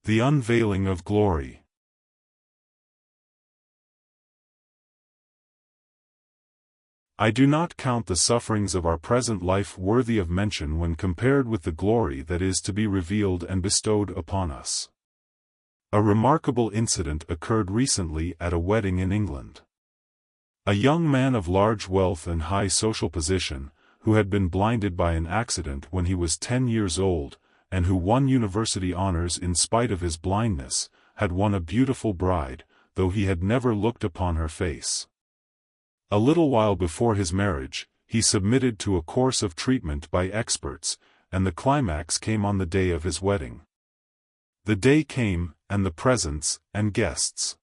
The Unveiling of Glory. I do not count the sufferings of our present life worthy of mention when compared with the glory that is to be revealed and bestowed upon us. A remarkable incident occurred recently at a wedding in England. A young man of large wealth and high social position, who had been blinded by an accident when he was 10 years old, and who won university honors in spite of his blindness, had won a beautiful bride, though he had never looked upon her face. A little while before his marriage, he submitted to a course of treatment by experts, and the climax came on the day of his wedding. The day came, and the presents, and guests.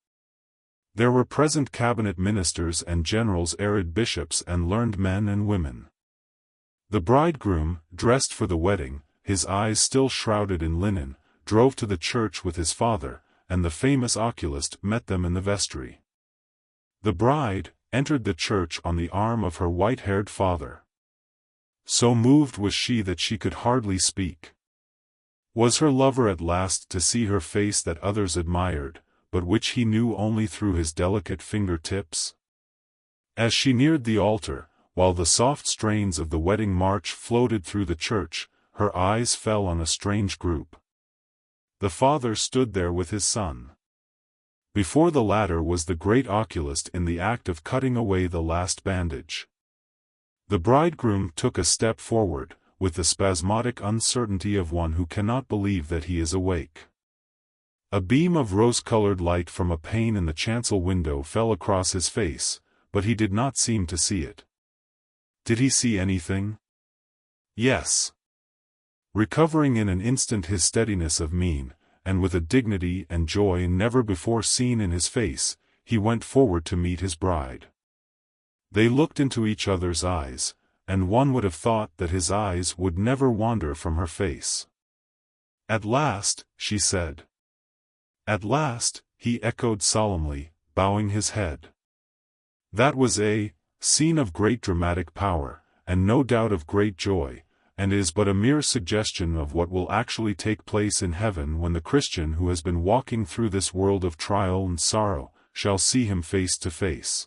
There were present cabinet ministers and generals, arid bishops and learned men and women. The bridegroom, dressed for the wedding, his eyes still shrouded in linen, drove to the church with his father, and the famous oculist met them in the vestry. The bride entered the church on the arm of her white-haired father. So moved was she that she could hardly speak. Was her lover at last to see her face that others admired, but which he knew only through his delicate finger-tips? As she neared the altar, while the soft strains of the wedding march floated through the church, her eyes fell on a strange group. The father stood there with his son. Before the latter was the great oculist in the act of cutting away the last bandage. The bridegroom took a step forward, with the spasmodic uncertainty of one who cannot believe that he is awake. A beam of rose-colored light from a pane in the chancel window fell across his face, but he did not seem to see it. Did he see anything? Yes. Recovering in an instant his steadiness of mien, and with a dignity and joy never before seen in his face, he went forward to meet his bride. They looked into each other's eyes, and one would have thought that his eyes would never wander from her face. "At last," she said. "At last," he echoed solemnly, bowing his head. That was a scene of great dramatic power, and no doubt of great joy, and is but a mere suggestion of what will actually take place in heaven when the Christian who has been walking through this world of trial and sorrow shall see him face to face.